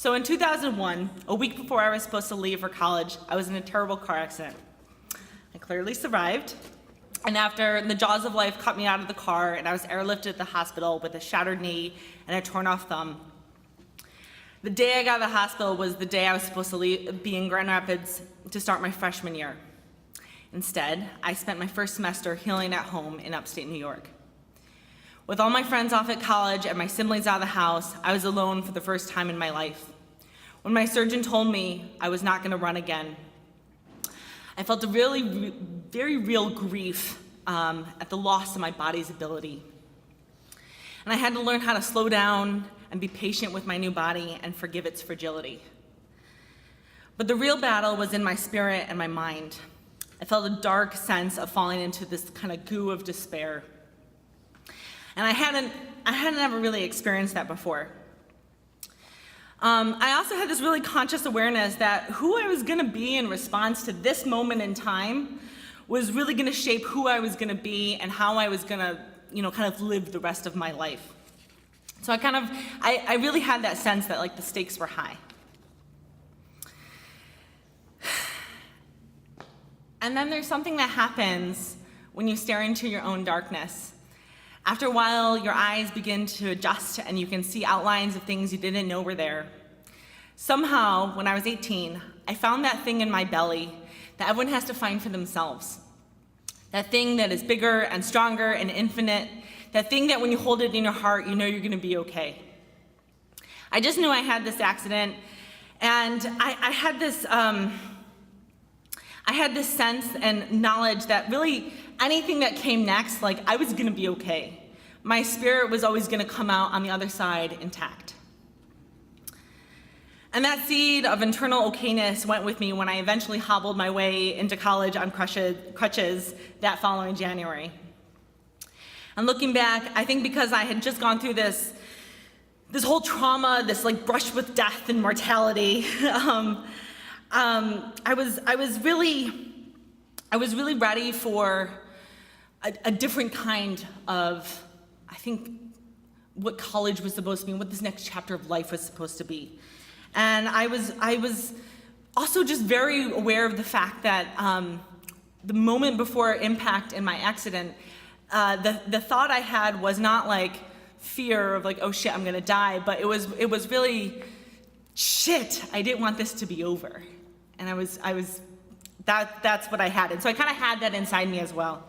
So in 2001, a week before I was supposed to leave for college, I was in a terrible car accident. I clearly survived, and after the jaws of life cut me out of the car and I was airlifted to the hospital with a shattered knee and a torn off thumb, the day I got to the hospital was the day I was supposed to be in Grand Rapids to start my freshman year. Instead, I spent my first semester healing at home in upstate New York. With all my friends off at college and my siblings out of the house, I was alone for the first time in my life. When my surgeon told me I was not going to run again, I felt a very real grief at the loss of my body's ability. And I had to learn how to slow down and be patient with my new body and forgive its fragility. But the real battle was in my spirit and my mind. I felt a dark sense of falling into this kind of goo of despair. And I hadn't ever really experienced that before. I also had this really conscious awareness that who I was gonna be in response to this moment in time was really gonna shape who I was gonna be and how I was gonna, kind of live the rest of my life. So I really had that sense that like the stakes were high. And then there's something that happens when you stare into your own darkness. After a while, your eyes begin to adjust and you can see outlines of things you didn't know were there. Somehow, when I was 18, I found that thing in my belly that everyone has to find for themselves. That thing that is bigger and stronger and infinite. That thing that when you hold it in your heart, you know you're gonna be okay. I just knew I had this accident, and I had this sense and knowledge that really anything that came next, like I was gonna be okay. My spirit was always gonna come out on the other side intact. And that seed of internal okayness went with me when I eventually hobbled my way into college on crutches that following January. And looking back, I think because I had just gone through this whole trauma, this like brush with death and mortality, I was really ready for a different kind of, I think, what college was supposed to be and what this next chapter of life was supposed to be. And I was also just very aware of the fact that the moment before impact in my accident, the thought I had was not like fear of like, oh shit, I'm gonna die, but it was really, shit, I didn't want this to be over. And that's what I had. And so I kind of had that inside me as well.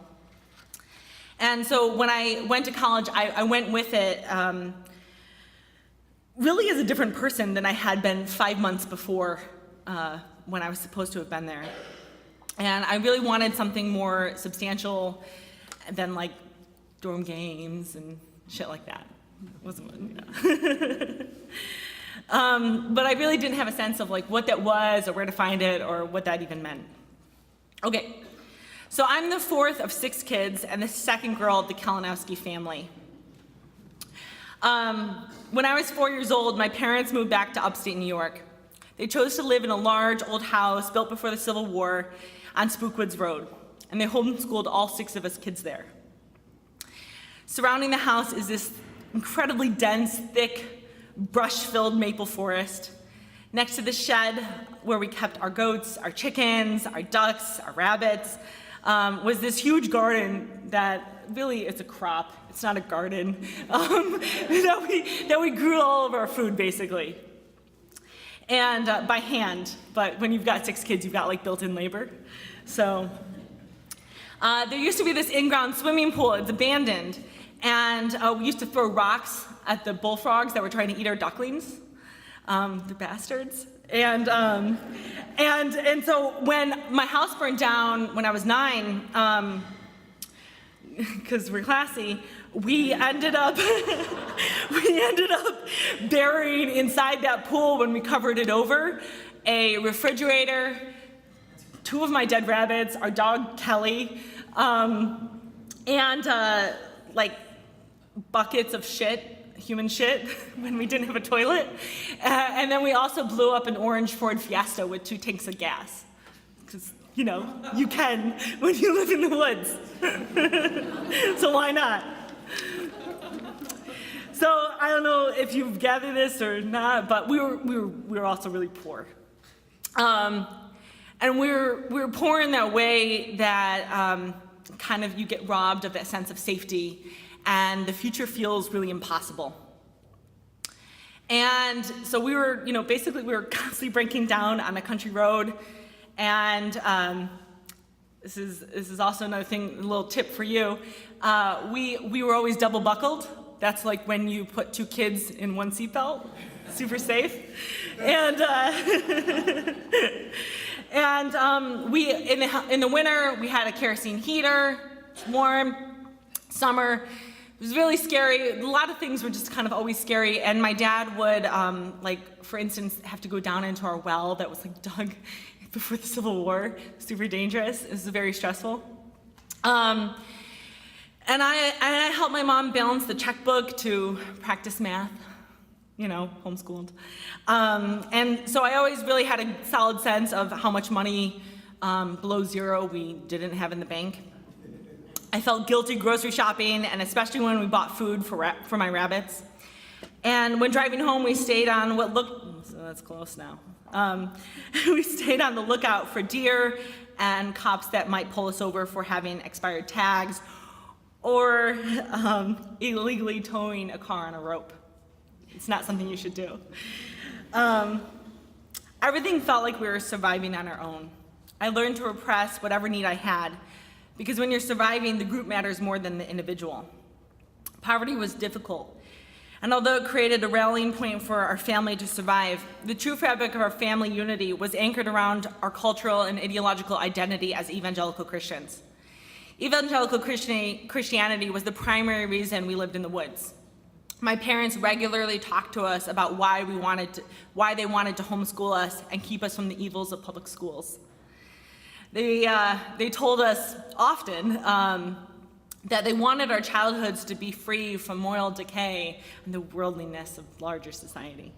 And so when I went to college, I went with it really as a different person than I had been 5 months before when I was supposed to have been there. And I really wanted something more substantial than like dorm games and shit like that. It wasn't, but I really didn't have a sense of like what that was or where to find it or what that even meant. Okay, so I'm the fourth of 6 kids and the second girl of the Kalinowski family. When I was 4 years old, my parents moved back to upstate New York. They chose to live in a large old house built before the Civil War on Spookwoods Road, and they homeschooled all 6 of us kids there. Surrounding the house is this incredibly dense, thick, brush-filled maple forest. Next to the shed where we kept our goats, our chickens, our ducks, our rabbits, was this huge garden that really it's a crop. It's not a garden. That we grew all of our food, basically. And by hand, but when you've got 6 kids, you've got like built-in labor. So there used to be this in-ground swimming pool. It's abandoned. And we used to throw rocks at the bullfrogs that were trying to eat our ducklings. The bastards. And so when my house burned down when I was 9, because we're classy, we ended up burying inside that pool when we covered it over a refrigerator, 2 of my dead rabbits, our dog Kelly, and like buckets of shit, human shit, when we didn't have a toilet. And then we also blew up an orange Ford Fiesta with 2 tanks of gas. Because, you can when you live in the woods. So why not? So I don't know if you've gathered this or not, but we were also really poor. And we were poor in that way that kind of you get robbed of that sense of safety, and the future feels really impossible. And so we were, basically we were constantly breaking down on a country road, and this is also another thing, a little tip for you. We were always double buckled. That's like when you put two kids in one seatbelt, super safe. And we in the winter we had a kerosene heater, it's warm. Summer, it was really scary. A lot of things were just kind of always scary. And my dad would, for instance, have to go down into our well that was like dug before the Civil War. Super dangerous. It was very stressful. And I helped my mom balance the checkbook to practice math, homeschooled. And so I always really had a solid sense of how much money below zero we didn't have in the bank. I felt guilty grocery shopping, and especially when we bought food for my rabbits. And when driving home, we stayed on that's close now. We stayed on the lookout for deer and cops that might pull us over for having expired tags or illegally towing a car on a rope. It's not something you should do. Everything felt like we were surviving on our own. I learned to repress whatever need I had, because when you're surviving, the group matters more than the individual. Poverty was difficult, and although it created a rallying point for our family to survive, the true fabric of our family unity was anchored around our cultural and ideological identity as evangelical Christians. Evangelical Christianity was the primary reason we lived in the woods. My parents regularly talked to us about why they wanted to homeschool us and keep us from the evils of public schools. They told us often that they wanted our childhoods to be free from moral decay and the worldliness of larger society.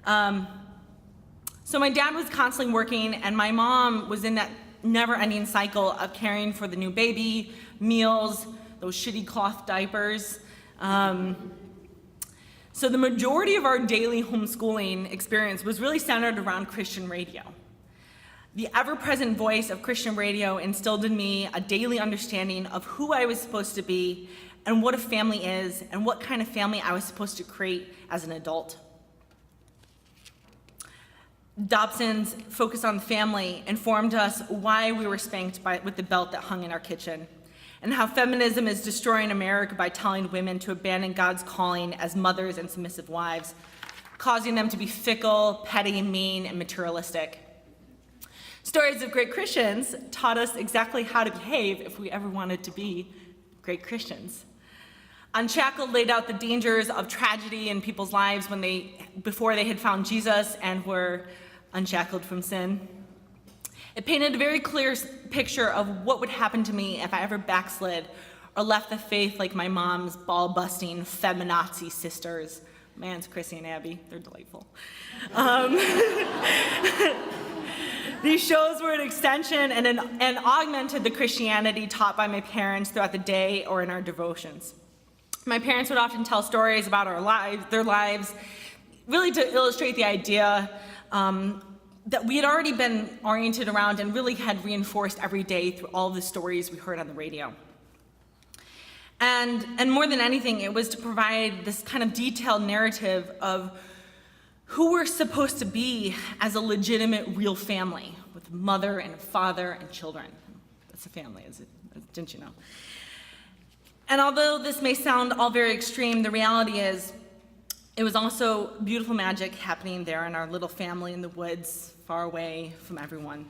So my dad was constantly working, and my mom was in that never-ending cycle of caring for the new baby, meals, those shitty cloth diapers. So the majority of our daily homeschooling experience was really centered around Christian radio. The ever-present voice of Christian radio instilled in me a daily understanding of who I was supposed to be and what a family is and what kind of family I was supposed to create as an adult. Dobson's focus on family informed us why we were spanked with the belt that hung in our kitchen, and how feminism is destroying America by telling women to abandon God's calling as mothers and submissive wives, causing them to be fickle, petty, mean, and materialistic. Stories of great Christians taught us exactly how to behave if we ever wanted to be great Christians. Unshackled laid out the dangers of tragedy in people's lives before they had found Jesus and were unshackled from sin. It painted a very clear picture of what would happen to me if I ever backslid or left the faith like my mom's ball-busting feminazi sisters. Man's Chrissy and Abby, they're delightful. These shows were an extension and augmented the Christianity taught by my parents throughout the day or in our devotions. My parents would often tell stories about their lives, really to illustrate the idea that we had already been oriented around and really had reinforced every day through all the stories we heard on the radio. And more than anything, it was to provide this kind of detailed narrative of who we're supposed to be as a legitimate, real family with a mother and a father and children. That's a family, didn't you know? And although this may sound all very extreme, the reality is it was also beautiful magic happening there in our little family in the woods, far away from everyone.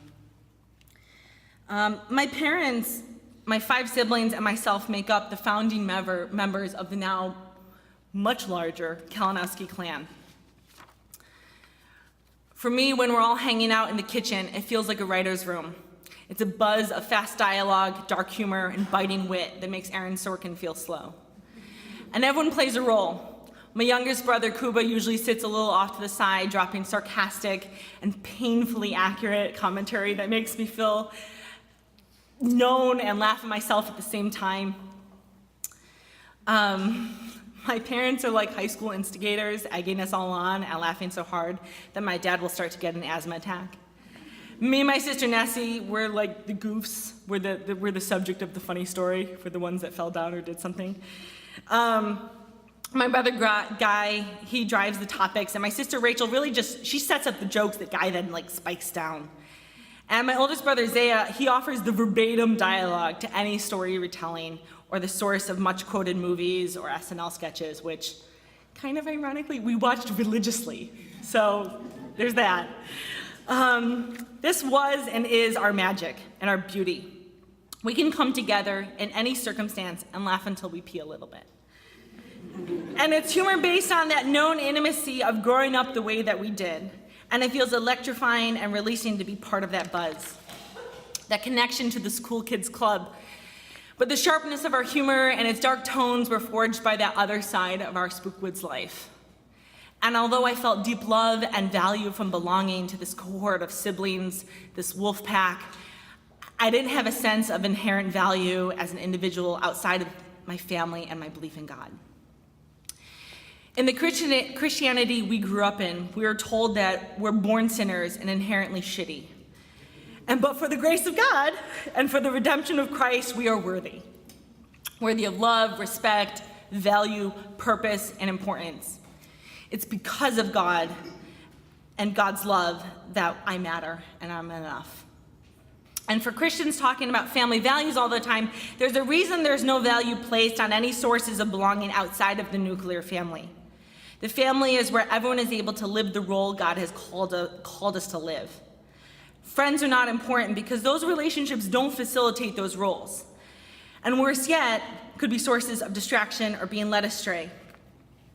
My parents, my 5 siblings, and myself make up the founding members of the now much larger Kalinowski clan. For me, when we're all hanging out in the kitchen, it feels like a writer's room. It's a buzz of fast dialogue, dark humor, and biting wit that makes Aaron Sorkin feel slow. And everyone plays a role. My youngest brother, Kuba, usually sits a little off to the side, dropping sarcastic and painfully accurate commentary that makes me feel known and laugh at myself at the same time. My parents are like high school instigators, egging us all on and laughing so hard that my dad will start to get an asthma attack. Me and my sister Nessie, we're like the goofs. We're the subject of the funny story for the ones that fell down or did something. My brother Guy, he drives the topics, and my sister Rachel really she sets up the jokes that Guy then like spikes down. And my oldest brother Zaya, he offers the verbatim dialogue to any story retelling or the source of much quoted movies or SNL sketches, which kind of ironically we watched religiously. So there's that. This was and is our magic and our beauty. We can come together in any circumstance and laugh until we pee a little bit. And it's humor based on that known intimacy of growing up the way that we did. And it feels electrifying and releasing to be part of that buzz, that connection to this cool kids club. But the sharpness of our humor and its dark tones were forged by that other side of our Spookwoods life. And although I felt deep love and value from belonging to this cohort of siblings, this wolf pack, I didn't have a sense of inherent value as an individual outside of my family and my belief in God. In the Christianity we grew up in, we were told that we're born sinners and inherently shitty. But for the grace of God and for the redemption of Christ, we are worthy. Worthy of love, respect, value, purpose, and importance. It's because of God and God's love that I matter and I'm enough. And for Christians talking about family values all the time, there's a reason there's no value placed on any sources of belonging outside of the nuclear family. The family is where everyone is able to live the role God has called us to live. Friends are not important because those relationships don't facilitate those roles. And worse yet, could be sources of distraction or being led astray.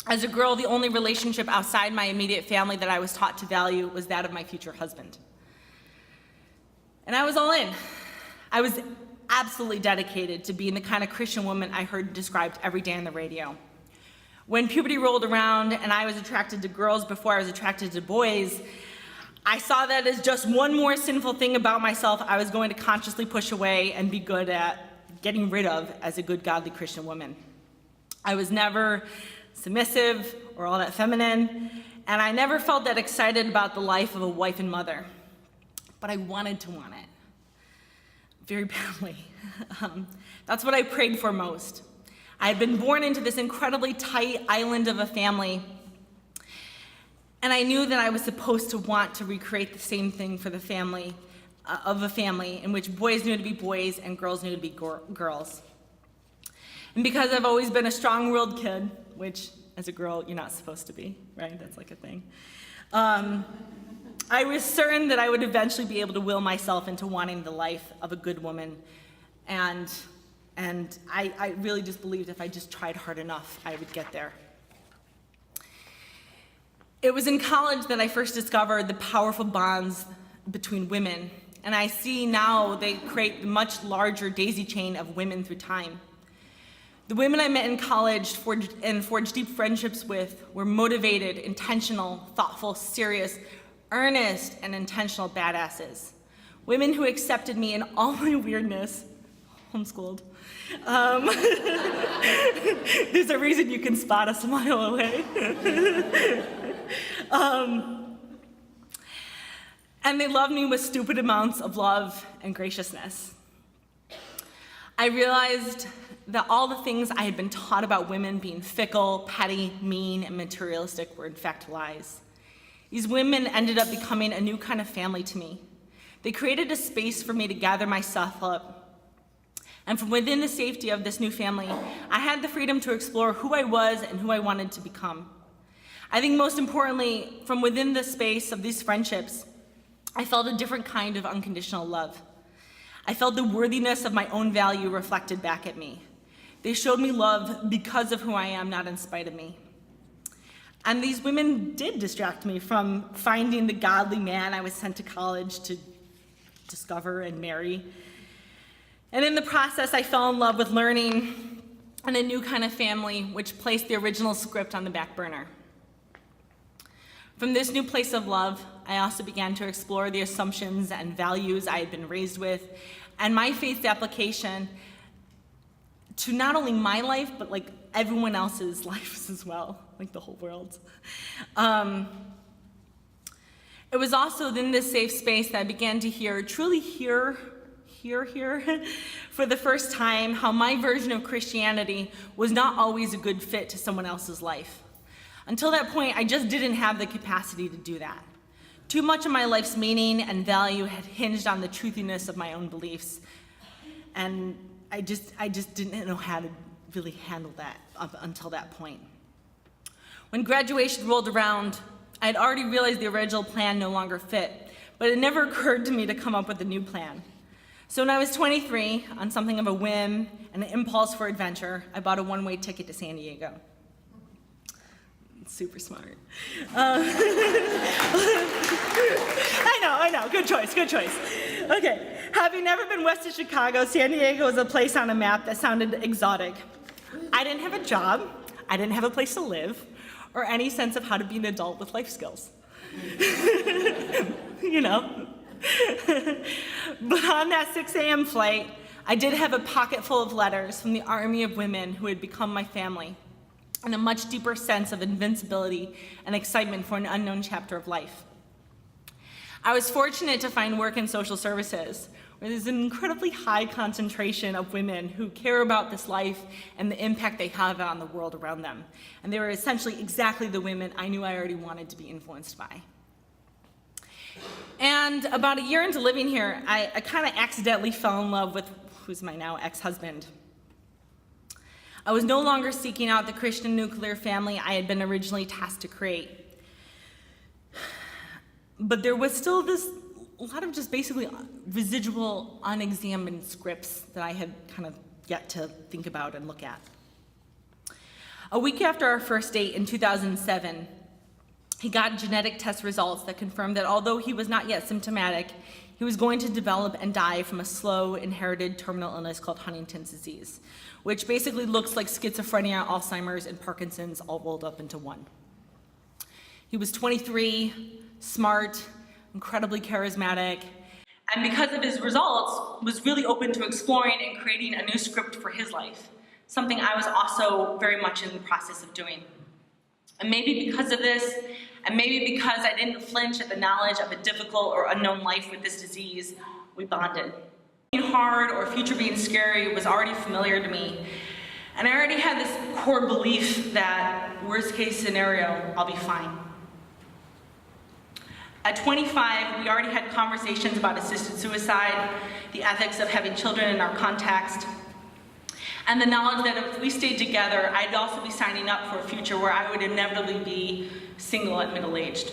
As a girl, the only relationship outside my immediate family that I was taught to value was that of my future husband. And I was all in. I was absolutely dedicated to being the kind of Christian woman I heard described every day on the radio. When puberty rolled around and I was attracted to girls before I was attracted to boys, I saw that as just one more sinful thing about myself I was going to consciously push away and be good at getting rid of as a good, godly Christian woman. I was never submissive or all that feminine, and I never felt that excited about the life of a wife and mother. But I wanted to want it very badly. That's what I prayed for most. I had been born into this incredibly tight island of a family, and I knew that I was supposed to want to recreate the same thing for the family, of a family in which boys knew to be boys and girls knew to be girls. And because I've always been a strong-willed kid, which as a girl you're not supposed to be, right? That's like a thing. I was certain that I would eventually be able to will myself into wanting the life of a good woman, and I really just believed if I just tried hard enough, I would get there. It was in college that I first discovered the powerful bonds between women, and I see now they create a much larger daisy chain of women through time. The women I met in college forged deep friendships with were motivated, intentional, thoughtful, serious, earnest, and intentional badasses. Women who accepted me in all my weirdness, homeschooled. There's a reason you can spot us a mile away. And they loved me with stupid amounts of love and graciousness. I realized that all the things I had been taught about women being fickle, petty, mean, and materialistic were in fact lies. These women ended up becoming a new kind of family to me. They created a space for me to gather myself up. And from within the safety of this new family, I had the freedom to explore who I was and who I wanted to become. I think most importantly, from within the space of these friendships, I felt a different kind of unconditional love. I felt the worthiness of my own value reflected back at me. They showed me love because of who I am, not in spite of me. And these women did distract me from finding the godly man I was sent to college to discover and marry. And in the process, I fell in love with learning and a new kind of family, which placed the original script on the back burner. From this new place of love, I also began to explore the assumptions and values I had been raised with, and my faith's application to not only my life, but like everyone else's lives as well, like the whole world. It was also in this safe space that I began to truly hear for the first time how my version of Christianity was not always a good fit to someone else's life. Until that point, I just didn't have the capacity to do that. Too much of my life's meaning and value had hinged on the truthiness of my own beliefs. And I just didn't know how to really handle that up until that point. When graduation rolled around, I had already realized the original plan no longer fit, but it never occurred to me to come up with a new plan. So when I was 23, on something of a whim and an impulse for adventure, I bought a one-way ticket to San Diego. Super smart. I know, good choice. Okay, having never been west of Chicago, San Diego was a place on a map that sounded exotic. I didn't have a job, I didn't have a place to live, or any sense of how to be an adult with life skills. You know. But on that 6 a.m. flight, I did have a pocket full of letters from the army of women who had become my family, and a much deeper sense of invincibility and excitement for an unknown chapter of life. I was fortunate to find work in social services, where there's an incredibly high concentration of women who care about this life and the impact they have on the world around them. And they were essentially exactly the women I knew I already wanted to be influenced by. And about a year into living here, I kind of accidentally fell in love with who's my now ex-husband. I was no longer seeking out the Christian nuclear family I had been originally tasked to create. But there was still a lot of just basically residual, unexamined scripts that I had kind of yet to think about and look at. A week after our first date in 2007, he got genetic test results that confirmed that although he was not yet symptomatic, he was going to develop and die from a slow, inherited terminal illness called Huntington's disease, which basically looks like schizophrenia, Alzheimer's, and Parkinson's all rolled up into one. He was 23, smart, incredibly charismatic, and because of his results, was really open to exploring and creating a new script for his life, something I was also very much in the process of doing. And maybe because of this, and maybe because I didn't flinch at the knowledge of a difficult or unknown life with this disease, we bonded. Being hard or future being scary was already familiar to me, and I already had this core belief that worst case scenario, I'll be fine. At 25, we already had conversations about assisted suicide, the ethics of having children in our context, and the knowledge that if we stayed together, I'd also be signing up for a future where I would inevitably be single at middle-aged.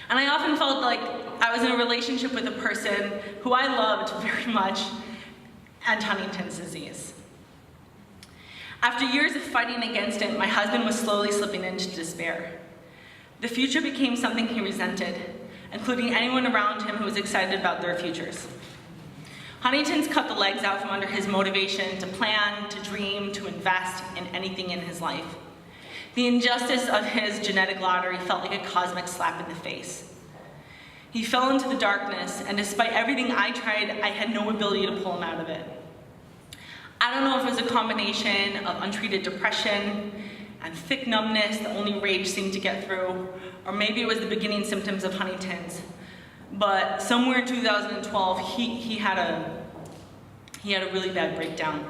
And I often felt like I was in a relationship with a person who I loved very much and Huntington's disease. After years of fighting against it, my husband was slowly slipping into despair. The future became something he resented, including anyone around him who was excited about their futures. Huntington's cut the legs out from under his motivation to plan, to dream, to invest in anything in his life. The injustice of his genetic lottery felt like a cosmic slap in the face. He fell into the darkness, and despite everything I tried, I had no ability to pull him out of it. I don't know if it was a combination of untreated depression and thick numbness that only rage seemed to get through, or maybe it was the beginning symptoms of Huntington's. But somewhere in 2012, he had a really bad breakdown.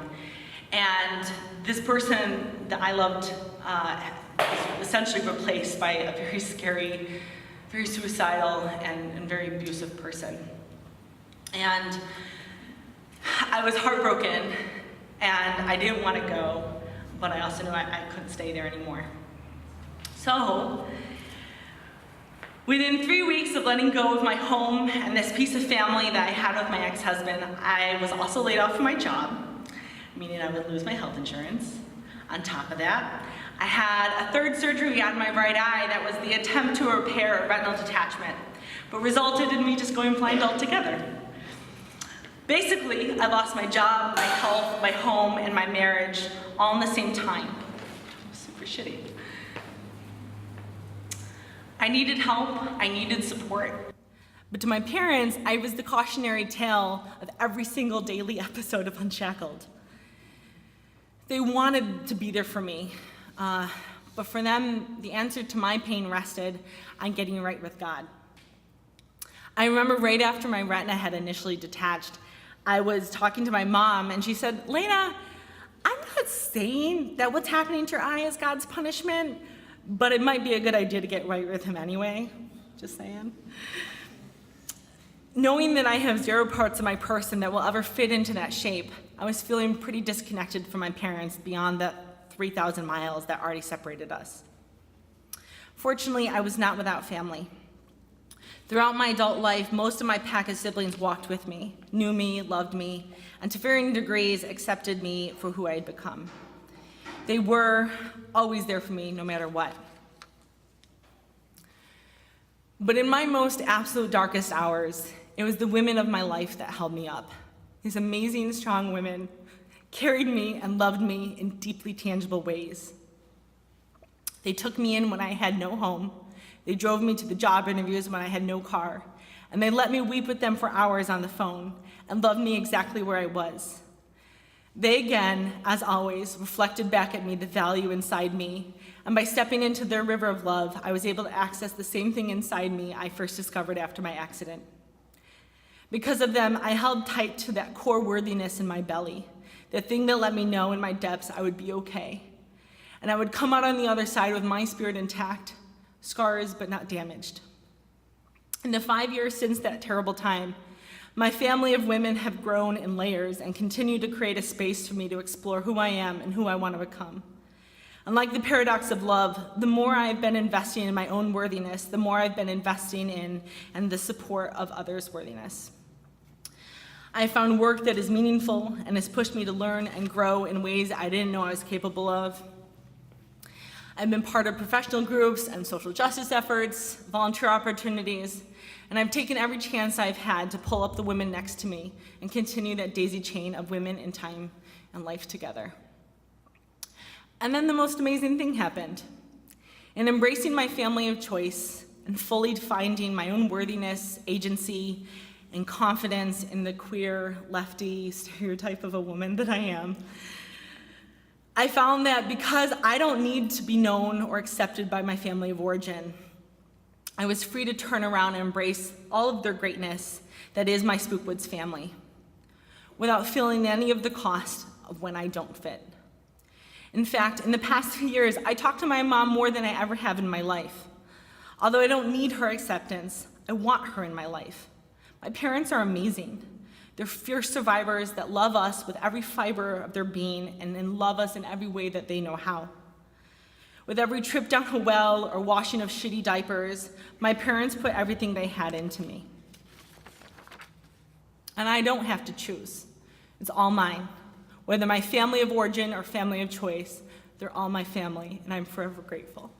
And this person that I loved was essentially replaced by a very scary, very suicidal, and very abusive person. And I was heartbroken, and I didn't want to go, but I also knew I couldn't stay there anymore. So, within 3 weeks of letting go of my home and this piece of family that I had with my ex-husband, I was also laid off from my job, meaning I would lose my health insurance. On top of that, I had a third surgery on my right eye that was the attempt to repair a retinal detachment, but resulted in me just going blind altogether. Basically, I lost my job, my health, my home, and my marriage all in the same time. Super shitty. I needed help, I needed support. But to my parents, I was the cautionary tale of every single daily episode of Unshackled. They wanted to be there for me, but for them, the answer to my pain rested on getting right with God. I remember right after my retina had initially detached, I was talking to my mom, and she said, "Lena, I'm not saying that what's happening to your eye is God's punishment, but it might be a good idea to get right with him anyway." Just saying. Knowing that I have 0 parts of my person that will ever fit into that shape, I was feeling pretty disconnected from my parents beyond the 3,000 miles that already separated us. Fortunately, I was not without family. Throughout my adult life, most of my pack of siblings walked with me, knew me, loved me, and to varying degrees accepted me for who I had become. They were always there for me, no matter what. But in my most absolute darkest hours, it was the women of my life that held me up. These amazing, strong women carried me and loved me in deeply tangible ways. They took me in when I had no home. They drove me to the job interviews when I had no car. And they let me weep with them for hours on the phone and loved me exactly where I was. They again, as always, reflected back at me the value inside me. And by stepping into their river of love, I was able to access the same thing inside me I first discovered after my accident. Because of them, I held tight to that core worthiness in my belly, the thing that let me know in my depths I would be okay. And I would come out on the other side with my spirit intact, scars but not damaged. In the 5 years since that terrible time, my family of women have grown in layers and continue to create a space for me to explore who I am and who I want to become. And like the paradox of love, the more I've been investing in my own worthiness, the more I've been investing in and the support of others' worthiness. I have found work that is meaningful and has pushed me to learn and grow in ways I didn't know I was capable of. I've been part of professional groups and social justice efforts, volunteer opportunities, and I've taken every chance I've had to pull up the women next to me and continue that daisy chain of women in time and life together. And then the most amazing thing happened. In embracing my family of choice and fully finding my own worthiness, agency, and confidence in the queer, lefty stereotype of a woman that I am, I found that because I don't need to be known or accepted by my family of origin, I was free to turn around and embrace all of their greatness that is my Spookwoods family, without feeling any of the cost of when I don't fit. In fact, in the past few years, I talk to my mom more than I ever have in my life. Although I don't need her acceptance, I want her in my life. My parents are amazing. They're fierce survivors that love us with every fiber of their being and love us in every way that they know how. With every trip down a well or washing of shitty diapers, my parents put everything they had into me. And I don't have to choose. It's all mine. Whether my family of origin or family of choice, they're all my family, and I'm forever grateful.